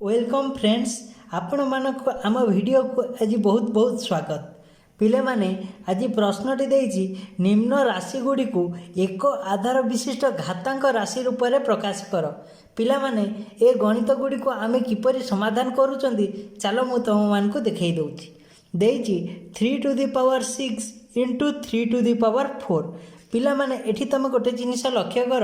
Welcome friends आपण मानक आम वीडियो को आज बहुत बहुत स्वागत। पिले माने आज प्रश्नटी देइछि निम्न राशि गुडी को एक आधार विशिष्ट घातांक राशि रूप में प्रकाश कर। पिला माने ए गणित गुडी को आमे किपरि समाधान करूचंदी चलो मु तुम मान को देखै दउछि। देइछि 3 to the power 6 into 3 to the power 4। पिला माने एठी तुम गोटे जिनिस लक्ष्य कर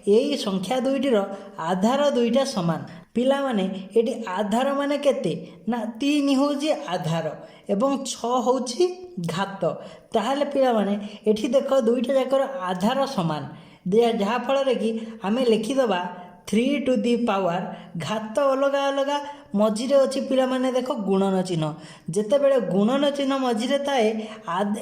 यही संख्या दुईटीर आधार दुईटा समान। पिला माने एठी आधार माने केते ना 3 होउची आधार एवं 6 होउची घात। ताहले पिला माने एठी देखो दुईटा जाकर आधार समान जहा फल रे कि आमे लिखि दबा 3 टू दी पावर घात अलग अलग मझिरे अच्छी पिला माने देखो गुणन चिन्ह जेते बेले गुणन चिन्ह मझिरे थाए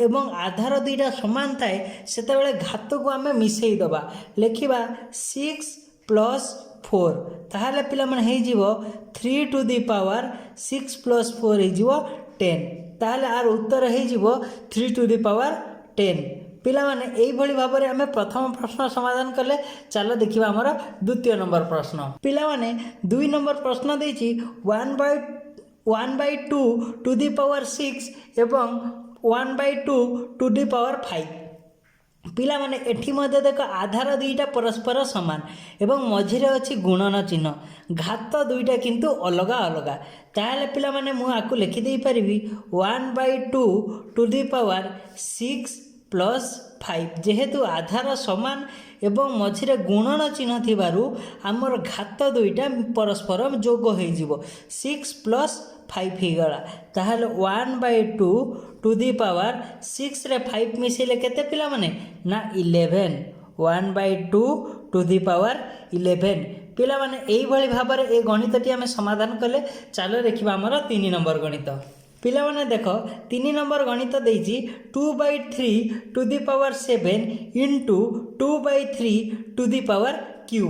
एवं आधार दुईटा समान थाए सेते बेले घात को आमे मिसेई दबा लिखिबा 6 प्लस 4 ताहले पिला माने हेई जीवो 3 टू दी पावर 6 प्लस 4 हेई जीवो 10 ताहले आर उत्तर हेई जीवो 3 टू दी पावर 10। पिला माने एई भली भाव में आमे प्रथम प्रश्न समाधान कले। चलो देखिबा हमर द्वितीय नंबर प्रश्न। पिला माने 2 नंबर प्रश्न देछि 1/2 टू दी पावर 6 एवं 1/2 टू दी पावर 5। पिला माने एठी मध्ये देखो आधार दुईटा परस्पर समान एवं मझिरे अछि गुणन चिन्ह घात दुईटा किंतु अलग अलग। ताहले पिला माने मु आकु लिखि देई परिबी 1/2 टू दी पावर 6 प्लस 5 जेहेतु आधार समान एवं मझिरे गुणन चिन्ह थिबारु आमर घात दुईटा परस्पर जोग होई जिवो 6 प्लस 5 ही गला। ताहले 1/2 टू दी पावर 6 रे 5 मिसेले केते पिला माने ना 11 1/2 टू दी पावर 11। पिला माने एई भली भाबरे ए गणितटी आमे समाधान कले। चलो देखिबा हमर 3 नंबर गणित। पिला माने देखो 3 नंबर गणित देइछि 2/3 to the power 7 into 2/3 to the power q.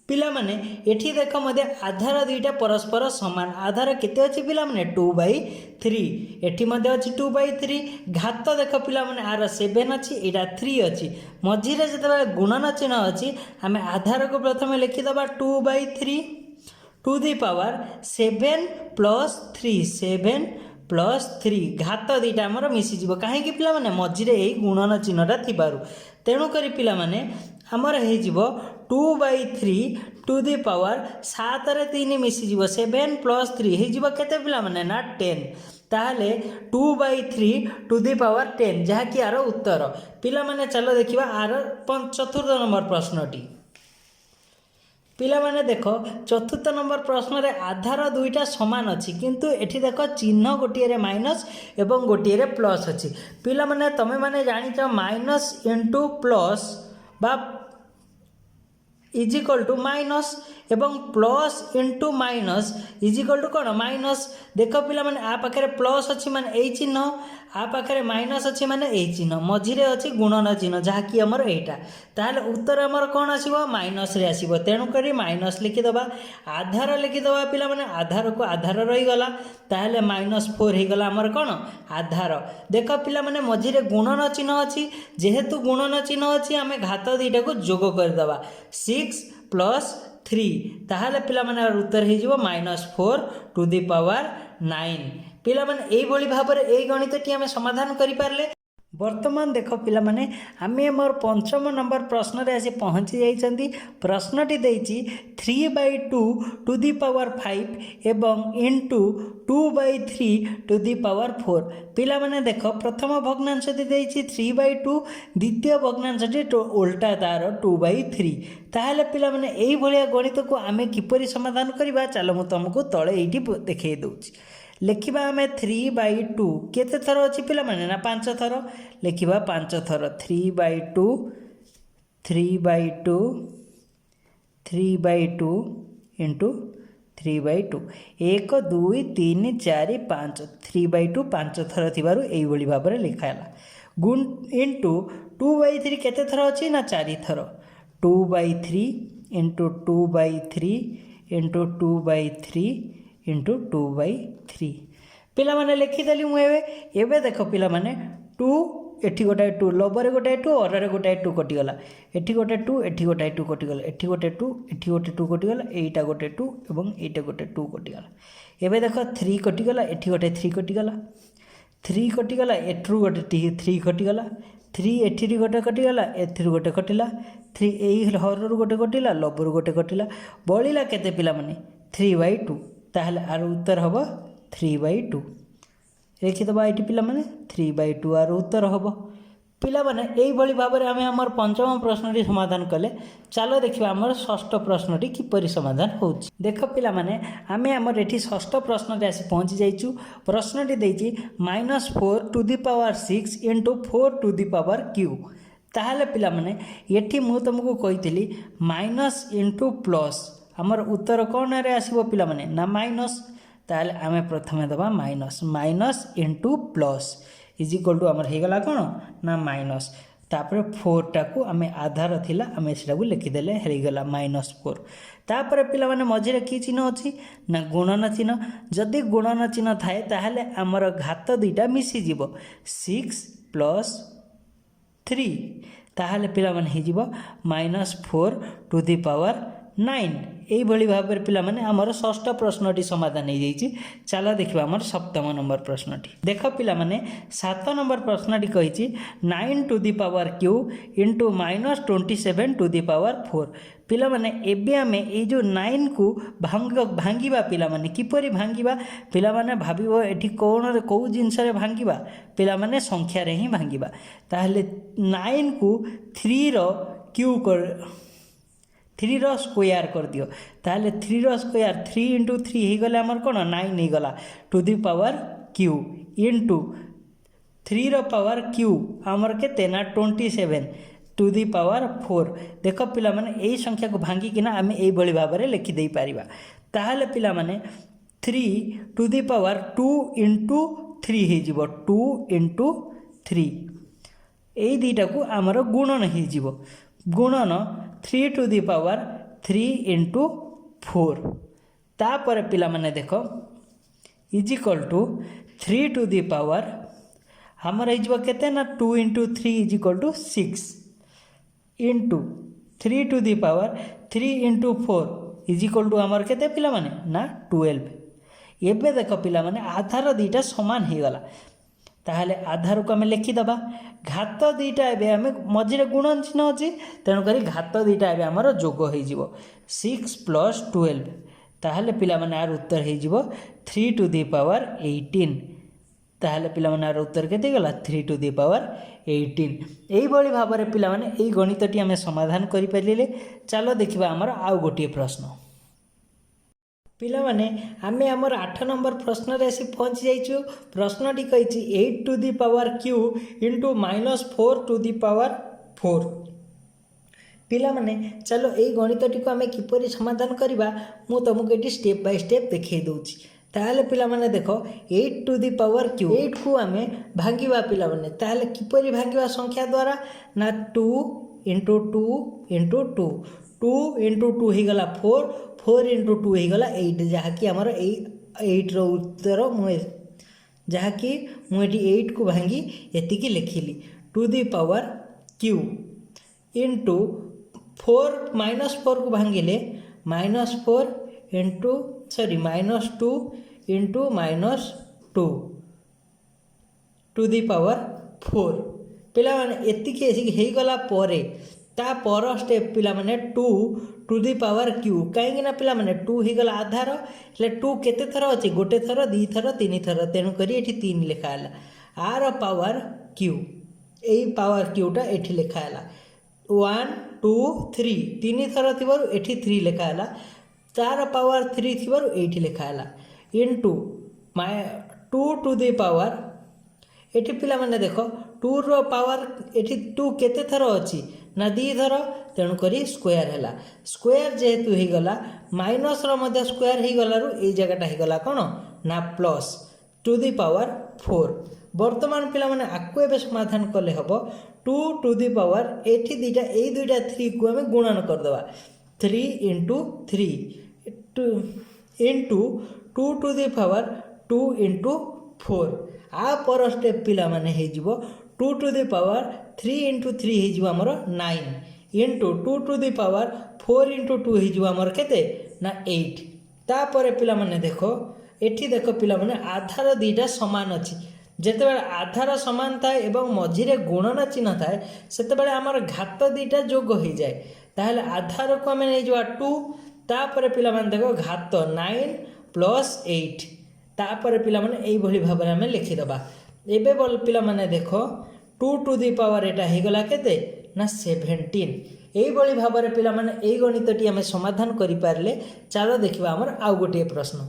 पिला माने एठी देखो मध्य आधार दुईटा परस्पर समान आधार केते अछि पिला माने 2/3 एठी मध्य अछि 2/3 घात देखो पिला माने आर 7 अछि एटा 3 अछि मझिरे जते गुणन चिन्ह अछि हमें आधार को प्रथम लिखि दबा 2/3 to the power 7 plus 3 7 plus 3 घात दुईटा आमर मिसीଯିव कहीं पिला माने मझिरे यही गुणन चिन्हटा थिबारु तेणु करी पिला माने आमर हे जीवो 2/3 टू दी पावर 7 रे 3 मिसीजिव 7 प्लस 3 हे जीवो केते पिला माने ना 10। ताहले 2/3 टू दी पावर 10 जहा कि आरो उत्तर। पिला माने चलो देखिबा आरो चतुर्थ नंबर प्रश्नटी। पिला माने देखो चतुर्थ नंबर प्रश्न रे आधार दुईटा समान अछि किंतु एठी देखो चिन्ह गोटिए रे माइनस एवं गोटिए रे प्लस अछि। पिला माने तमे माने जानि छ माइनस इंटू प्लस बा इज इक्वल टू माइनस एवं plus into minus is equal to कौन माइनस। देख पिला माने आ पाखे प्लस अच्छी माने ए चिन्ह आ पाखे माइनस अच्छी माने ए चिन्ह मझिरे अच्छी गुणन चिन्ह जहाँकि आमर एटा ताहले उत्तर आमर कौन आसीबो माइनस रे आसीबो तेणु करी माइनस लिखिदबा आधार लिखिदबा पिला माने आधार को आधार रही गला ताहले -4 हे गला आमर कौन आधार। देख पिला माने मझिरे गुणन चिन्ह अछि जेहेतु गुणन चिन्ह अछि आमे घात दुईटा को जोग कर दबा 6 प्लस 3 ताहले पिला माने उत्तर हे जिवो -4 टू दी पावर 9। पिला माने एई भली भाबरे एई गणितटी आमे समाधान करि पारले। वर्तमान देख पिला माने आमे मोर पंचम नंबर प्रश्न रे आसी पहुंची जाइछंती। प्रश्नटी देइछि 3/2 टू दी पावर 5 एवं इंटू 2/3 टू दी पावर 4। पिला माने देख प्रथम भग्नांशटी देइछि 3/2 द्वितीय भग्नांशटी उल्टा तार 2/3। ताहले पिला माने एई भलिया गणित को आमे किपरि समाधान करिबा चलो मु तुमको तळे एठी देखाई दउछि। लिखिबा आमे 3/2 केते थर अछि पिला माने ना 5 थर लिखिबा 5 थर 3/2 3/2 3/2 इंटू 3/2 1 2 3 4 5 3/2 5 थर थिबारु एई भली भाबरे लिखायला गुण इंटू 2/3 केते थर अछि ना 4 थर 2/3 इंटू 2/3 इंटू 2/3 इंटू 2/3 पिला माने लिखिदेली मुझे एवं देख पिला माने 2 एठी गोटाए 2 लबर गोटाए 2 अरे गोटाए 2 कटिगला एठी गोटे 2 एठी गोटाए 2 कटिगला एठी गोटे 2 एठी गोटे 2 कटिगला एईटा गोटे 2 एवं एईटा गोटे 2 कटिगला एबे देखो 3 कटिगला एठी गोटे 3 कटिगला 3 कटिगला एठरू गोटे 3 कटिगला 3 एठी गोटे कटिगला एथिरू गोटे कटिला 3 एई हररू गोटे कटिला लबरू गोटे कटिला बळिला केते पिला माने 3/2 ताहले आर उत्तर हबो 3/2 लिखिदेबा ये पिला माने 3/2 आर उत्तर हम पिला माने यही भाव में आम आम पंचम प्रश्नटी समाधान कले चलो देखिए आम षष्ठ प्रश्नटी किपरि समाधान हो देख पिला माने आम आमर ये षष्ठ प्रश्न आसी पहुँची जाइचु प्रश्नटी देती -4 to the power 6 into 4 to the power q ताहले पिला माने ये मु तुमको कही माइनस इंटू प्लस आमर उत्तर कौन रे आसीबो पिला माने ना माइनस ताहले आमे प्रथमे दबा minus minus into plus is equal to आमर हेगला कौन ना माइनस तापर 4 टाकू आमे आधार थिला आमे सेटा को लिखिदेले हेगला -4 तापर पिला माने मझिरे की चिन्ह अछि ना गुणन चिन्ह जदि गुणन चिन्ह थाए ताहले आमर घात दुईटा मिसी जीवो 6 प्लस 3 ताहले पिला माने हे जीवो -4 टू दी पावर 9 यही भाव में पिला माने आमर षष्ठ प्रश्नटी समाधान हो जाइए चलो देखा आमर सप्तम नंबर प्रश्नटी देख पिला माने 7 नंबर प्रश्नटी कही 9 to the power Q into -27 to the power 4 पिला माने एबे आमे ए जो 9 को भांगिबा पिला माने किपरि भांगिबा पिला माने भाबिबो एठी कोन को जिंस रे भांगिबा पिला माने संख्या रे ही भांगिबा ताहले 9 को 3 रो क्यू कर 3 रो स्क्वायर कर दियो ताहले 3 रो स्क्वायर 3 इंटू 3 ही गले हमर कोन 9 ही गला to the power Q into 3 रो पावर क्यू हमर केते ना 27 टू दी पावर 4 देख पिला माने एई संख्या को भांगी किना आमे एई बळी भाव रे लिखि देई परिबा ताहले पिला माने 3 टू दी पावर 2 इंटू 3 ही जीवो 2 इंटू 3 एई दीटा को हमर गुणन ही जीवो गुणन 3 टू दी पावर 3 इंटू 4 तापर पिला माने देखो is equal to 3 to the power हमर हो केते ना 2 into 3 is equal to 6 into 3 to the power 3 into 4 is equal to हमर केते पिला माने ना 12 एबे देखो पिला माने आधार दीटा समान हो गला ताहले आधार को आम लिखिदबा घात दुईटा एवं मझे गुणन चिन्ह अच्छी तेणुक घात दुईटा एवं आमर जोग हो 6 प्लस 12 ताहले पिला माने आर उत्तर हो 3 टू दी पावर 18 ताहले पिला माने आर उत्तर केते गला 3 टू दी पावर 18 यही भाव में पिला माने एई गणितटी आम समाधान करि परिले चलो देखिबा आमर आउ गोटे प्रश्न पिला माने आमे आमर 8 नंबर प्रश्न रे आसी पहुँची जाइछु प्रश्नटी कहिछि 8 to the power Q into -4 to the power 4 पिला माने चलो एई गणितटी को आमे किपरि समाधान करबा मु तुमको एटी स्टेप बाय स्टेप देखै दउछि ताहले पिला माने देखो 8 टू दी पावर क्यू 8 को आमे भांगिबा पिला माने ताहले किपरि भांगिबा संख्या द्वारा ना 2 इंटू 2 इंटू 2 2 इंटू 2 ही गला 4 4 इंटू 2 ही गला 8 जहाँकि आमर 8 रो उत्तर मुझे जहाँकि मुझे 8 को भांगी एतिकी लिखिली to the power Q into 4 -4 को भांगिले -4 into sorry -2 into -2 to the power 4 पिला माने एतिकी हे गला परे ता पर स्टेप पिला माने 2 टू दी पावर क्यू कहीं ना पिला माने 2 ही गला आधार ले 2 केते थर अछि गोटे थर दी थर तीन थर तेनु करी एठी 3 लिखा हला आर पावर क्यू एई पावर क्यूटा एठी लिखा हला 1 2 3 तीन थर थिबारु एठी 3 लिखा हला तार पावर 3 थिबारु एठी लिखा हला इनटू 2 टू दी पावर एठी पिला माने देखो 2 रो पावर एठी 2 केते थर अछि ना दी थर तेणु करी स्क्वायर है स्क्वायर जेहेतु हो गला माइनस रो स्क्वायर हो गलारू ए जगहटा हो गला कौन ना प्लस टू दी पावर 4 वर्तमान पिला माने आकु एबे समाधान कले हबो 2 टू दी पावर एठी दुईटा 3 को आम गुणन करदबा 3 into 3 into 2 to the power 2 into 4 आ पर स्टेप पिला माने हे जिवो 2 टू दी पावर 3 इंटू 3 हो आमर 9 into 2 to the power 4 into 2 हो आमर केते ना 8। तापर पिला माने देखो एठी देखो पिला माने आधार दीटा समान अच्छी जितेबाला आधार समान थाए एवं मझिरे गुणन चिन्ह थाए सेतेबाला आमर घात दीटा जोग हो जाए ताहले आधार को आम नहीं जा 2 तापर पिला माने देखो घात 9 प्लस 8 तापर पिला माने एई भली भाबरे आम लिखिदबा। एबे बोल पिला माने देखो 2 टू दी पावर एटा हो गला केते ना 17 एई भली भाबरे पिला माने एई गणितटी आम समाधान करि पारले। चलो देखिबा हमर आउ गोटे प्रश्न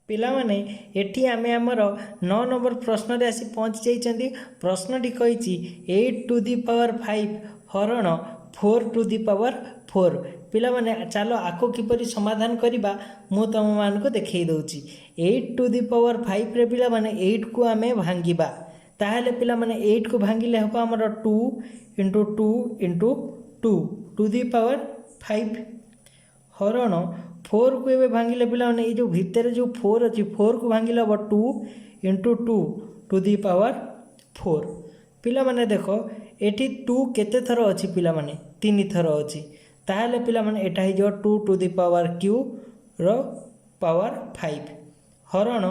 पिला माने एठी आमे हमर 9 नंबर प्रश्न रे आसी पहुंच जाइछंती। प्रश्नटी कहिछि 8 टू दी पावर 5 हरण 4 टू दी पावर 4 पिला माने चलो आको किपरि समाधान करिबा मु तम मान को देखै दउछि। 8 टू दी पावर 5 रे पिला माने 8 को आमे भांगिबा ताहले पिला माने 8 को भांगिले हबो हमर 2 into 2 into 2 to the power 5 हरण 4 को एबे भांगिले पिला माने ए जो भितर जो 4 अछि 4 को भांगिले हबो 2 इंटू 2 टू दी पावर 4 पिला माने देखो एठी 2 केते थर अछि पिला माने 3 थर अछि ताहले पिला माने एटा ही जो 2 टू दी पावर क्यू रो पावर 5 हरण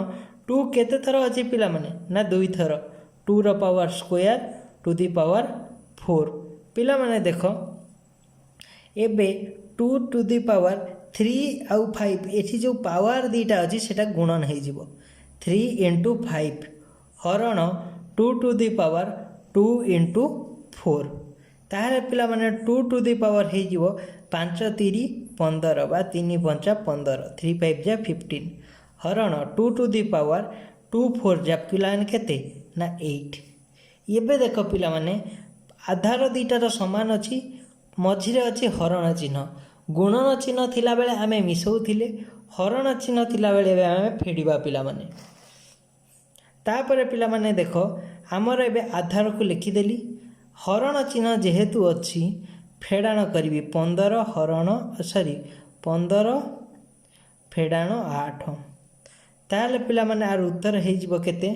2 केते थर अछि पिला माने ना 2 थर 2 रो power square to the power 4 पिला माने देखो एबे 2 टू दी पावर 3 आउ 5 एठी जो पावर दीटा अछि सेटा गुणन हे जिवो 3 इंटू 5 हरण 2 टू दी पावर 2 इंटू 4 ताहले पिला माने 2 टू दी पावर हे जिवो 5 3 15 बा 3 5 15 3 5 जा 15 हरण 2 टू दी पावर 2 4 जा पिला माने केते ना 8। एबे देखो पिला माने आधार दीटार समान अच्छी मझिरे अच्छी हरण चिन्ह गुणन चिन्ह थिला बेले आमे मिसौथिले हरण चिन्ह थिला बेले आमे फेडिबा पिला माने। तापरे पिला माने देखो हमर एबे आधार को लिखिदेली हरण चिन्ह जेहेतु अच्छी फेडाण करी 15 हरण 15 फेडाण 8 ताहले पिला माने आर उत्तर हे जिवो केते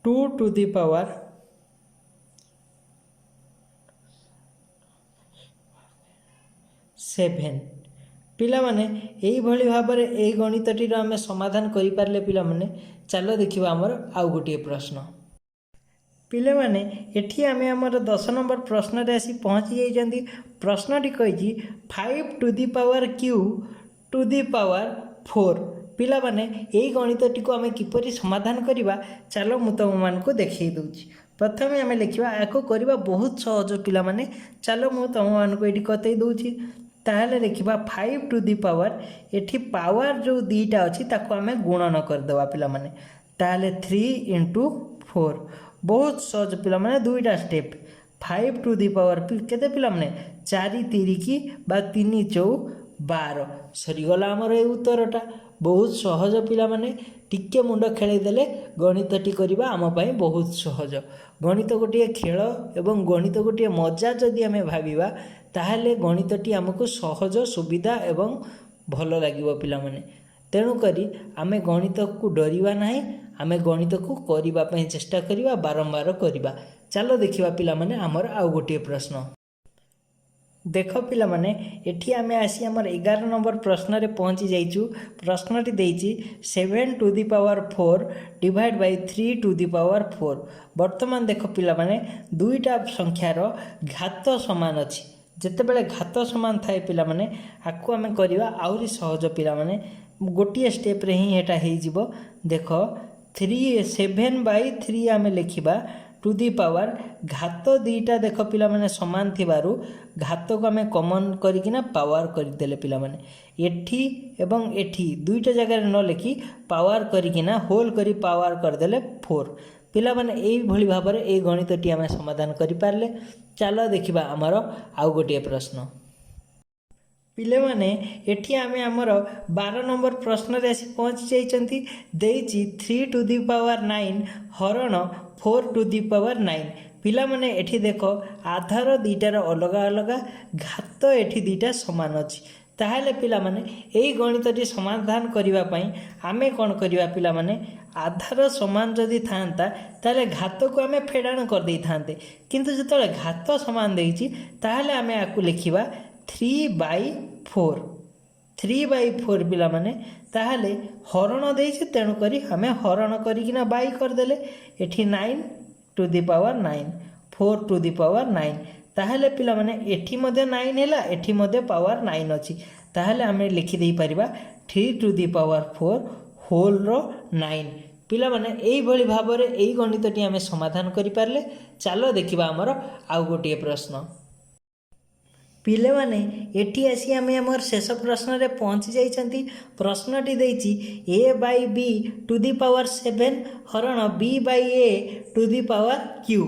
2 टू दी पावर 7 पिला माने एई भली भाबरे एई गणितटीर आमे समाधान करि पारले पिला माने। चलो देखिबा हमर आउ गोटे प्रश्न पिले माने एठी आमे हमर 10 नंबर प्रश्न रे आसी पहुंची जाइजंती। प्रश्नटी कहिछि 5 to the power q to the power 4 पिला माने एई गणितटी को आमे किपरि समाधान करिबा चलो मु तुम मान को देखै दउछि। प्रथमे आमे लिखिबा एको करिबा बहुत सहज पिला माने चलो मु तुम मान को एठी कतै दउछि ताहले देखिबा 5 टू दी पावर एठी पावर जो दीटा अछि ताको आमे गुणन कर देबा पिला माने ताहले 3 इंटू 4 बहुत सहज पिला माने दुईटा स्टेप 5 टू दी पावर केते पिला माने 4 3 की बा 3 4 12 सरी गला हमर ए उत्तरटा बहुत सहज पिला माने टिके मुंड खेलै देले गणितटी करिबा आम पई बहुत सहज। गणित गोटे खेल एवं गणित गोटे मजा जदि आमे भाबिबा ताहले गणितटी आमको सहज सुविधा एवं भल लागिबो पिला माने तेणु करी आमे गणित को डरिबा नाही आमे गणित को करिबा पई चेष्टा करिबा बारंबार करिबा। चलो देखिबा पिला माने हमर आउ गोटे प्रश्न देख पिला माने एठी आमे आसी हमर 11 नंबर प्रश्न रे पहुंची जाइछु। प्रश्नटी देइछि 7 to the power 4 divide by 3 to the power 4 वर्तमान देख पिला माने दुईटा संख्यार घात समान अछि जेते बेले घात समान थाए पिला माने आकु आमे करिवा आउरी सहज पिला माने गोटिए स्टेप रे ही एटा हे जिवो देखो 7 बाय 3 आमे लिखिबा टू दी पावर घात दीटा देख पिला माने समान थिबारु घात को आमे कॉमन करिकिना पावर करदेले पिला माने एठी एवं एठी दुईटा जगह न लिखि पावर करिकिना होल करी पावर करदेले 4 पिला माने एई भली भाबरे एई गणितटी आमे समाधान करि पारले। चलो देखिबा हमर आउ गोटे प्रश्न पिले माने एठी आमे हमर 12 नंबर प्रश्न रे आसी पहुंच जाइचंती देइची 3 टू दी पावर 9 हरण 4 टू दी पावर 9 पिला माने एठी देखो आधार दीटार अलग अलग घात एठी दीटा समान अछि ताहले पिलामाने एई गणितटी समाधान करिवा पई आमे कोन करिवा पिलामाने आधार समान जदि थांता ताहले घात को आमे फेडाण कर देई थांते किंतु जतले घात समान देइची ताहले आमे आकु लिखिबा 3/4 3/4 पिलामाने ताहले हरण देइची तेणु करी आमे हरण करिकिना बाई कर देले एठी 9 to the power 9 4 to the power 9 ताहले पिलामाने एठी मध्ये 9 हैला एठी मध्ये पावर 9 अछि ताहले आमे लिखि देई परिबा 3 टू द पावर 4 होल रो 9 पिलामाने एई भली भाबरे एई गणितटी आमे समाधान करि पारले। चलो देखिबा हमर आउ गोटिए प्रश्न पिले माने एठी आसी आमे हमर शेष प्रश्न रे पहुंची जाइछंती। प्रश्नटी देइछि a/b टू द पावर 7 हरण b/a to the power q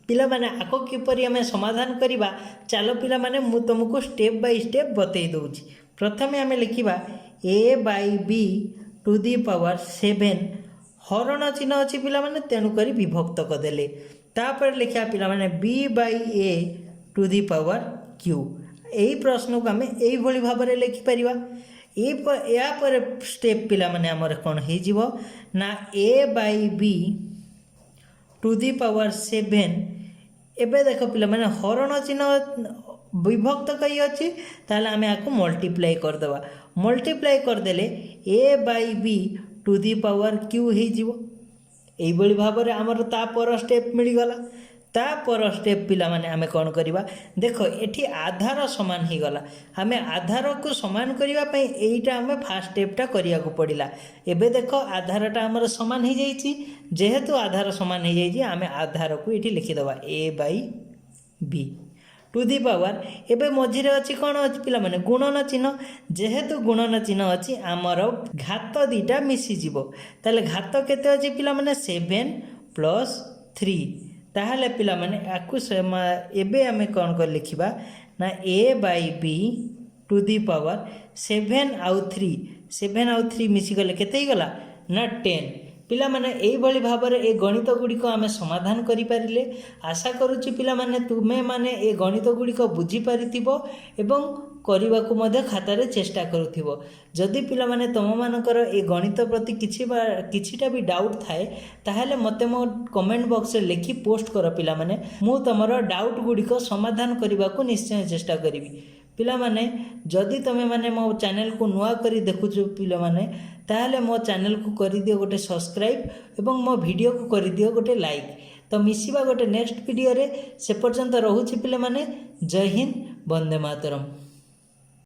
पिला माने आको किपरि आमे समाधान करिबा चलो पिला माने मु तुमको स्टेप बाय स्टेप बतै दउछि। प्रथमे आमे लिखिबा a/b टू द पावर 7 हरण चिन्ह अछि पिला माने तेनु करी विभक्त कर देले तापर लिखिया पिला माने b/a to the power q एई प्रश्न को आमे एई भली भाबरे लिखि परिबा। या पर स्टेप पिला माने हमर कोन हे जिवो ना a/b टू द पावर 7 एबे देखो पिला माने हरण चिन्ह विभक्त कई अछि ताले आमे आको मल्टीप्लाई कर देबा मल्टीप्लाई कर देले a/b to the power q हे जिवो एई भली भाबरे हमर ता पर स्टेप मिली गला। ता पर स्टेप पिला माने आमे कोन करिबा देखो एठी आधार समान ही गला आमे आधार को समान करिवा पई एईटा आमे फर्स्ट स्टेपटा करिया को पडिला। एबे देखो आधारटा हमर समान ही जाईची जेहेतु आधार समान ही जाईची आमे आधार को एठी लिखि दबा a/b टू दी पावर एबे मझिरे अछि कोन अछि पिला माने गुणन चिन्ह जेहेतु गुणन चिन्ह अछि हमर घात दीटा मिसी जिवो ताले घात केते अछि पिला माने 7 + 3 ताहले पिला माने आकु एबे आमे कोन कर लिखिबा ना a/b टू दी पावर 7 आउ 3 मिसी गले केते ही गला ना 10 पिला माने एई भली भाबरे ए गणित गुडी को आमे समाधान करि पारिले। आशा करूची पिला माने तुमे माने ए गणित गुडी को बुझी पारिथिबो एवं करबा को मध्ये खाता रे चेष्टा करूथिबो। जदि पिला माने तम मानकर ए गणित प्रति किछिटा भी डाउट थाए ताहले मते मो कमेंट बॉक्स रे लिखि पोस्ट कर पिला माने मु तमरो डाउट गुडी को समाधान करबा को निश्चय चेष्टा करिवि। पिला माने जदि तमे माने मो चैनल को नुआ करी देखुछु पिला माने ताहले मो चैनल को करि दियो गोटे सब्सक्राइब एवं मो वीडियो को करि दियो गोटे लाइक। तो मिसिबा गोटे नेक्स्ट वीडियो रे से पर्यंत रहूछि पिला माने जय हिंद वंदे मातरम।